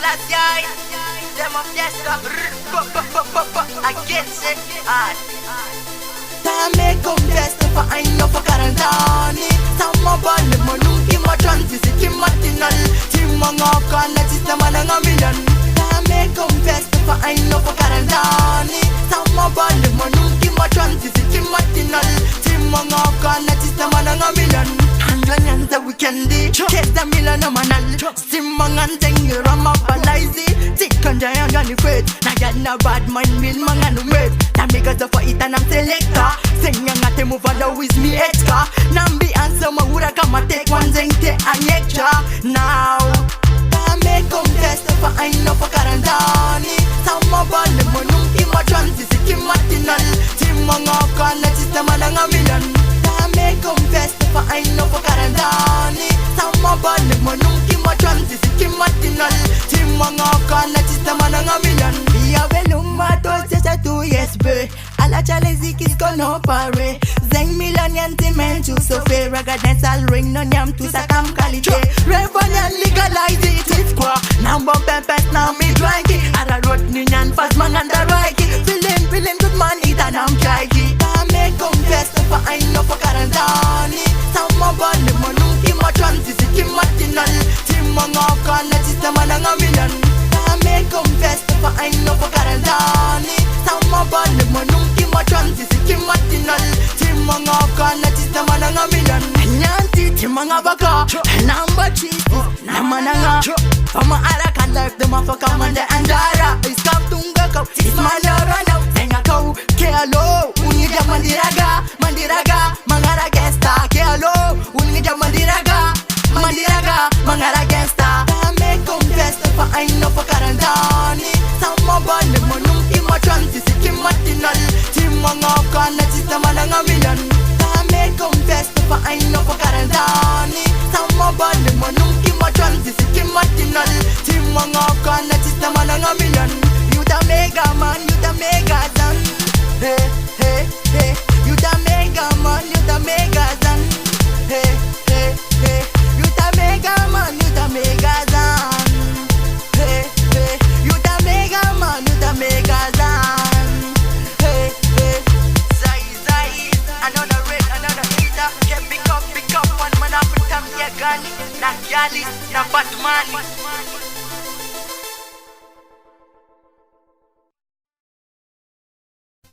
Selassie, them of Fiesta, against it. Tame confesto fa aino fa karantani. Sama bali manungki matransi si kimatinal. Timanga kana sistema na ngamilan. Tame confesto fa aino fa karantani. Sama bali manungki matransi si kimatinal. Timanga kana sistema na ngamilan. Hanglan za weekendi, kesa mila na manal. Simanga tengi rama balaizi. Tikanja yanga ni fate. Na bad mind min mga numet. Tamiga za fa itanam selector. Senya ngate mu follow with me etka. Nambi answer mahura kama take one zengte anyekcha. Now Tame confesto fa aino fa karantani. Sama bali manungki matransi si kimatinal. Timanga kana sistema na ngamilan. Tame confesto fa aino fa karantani. Sama bali manungki matransi si kimatinal. Timanga kana sistema na ngamilan. Ya beluma to sesa 2 years be. Ala chalezi kis kono pare. Zeng milan yantimen tu so fair. Raga dance al ring no nyam tu sakam kalite. Revonya legalize it it's kwa. Number pepes now me dranky. Ara rot ni nyan fast manganda raiki. Feeling good man ita nam chaiki. Tame confesto fa aino fa karantani. Sama bali manungki matransi si kimatinal. Timanga kana sistema na ngamilan. Tame confesto fa aino fa karantani. Sama bali manungki matransi si kimatinal. Timanga kana sistema na ngamilan. Nyanti timanga baka. Number 3 namananga. Fama ara kan life the motherfucker man the andara. Iskap tunga kau ismalara now. Senga kau kealo unija mandiraga mangara gangsta kealo unija mandiraga mangara gangsta. Tame confesto fa aino fa karantani. Sama bali manungki matransi si kimatinal. Timanga kana sistema na ngamilan. Tame confesto fa aino fa karantani. Sama bali manungki matransi si kimatinal. Timanga kana sistema na ngamilan. You the mega man, you the mega zan. Hey, hey, hey. You the mega man, you the mega zan. Hey, hey, hey. You the mega man, you the mega zan. Hey, hey. You the mega man, you the mega zan. Hey, hey. Zai, another red, another eater. Get pick up, one man up and come here, gun. Na Yalis, na Batman.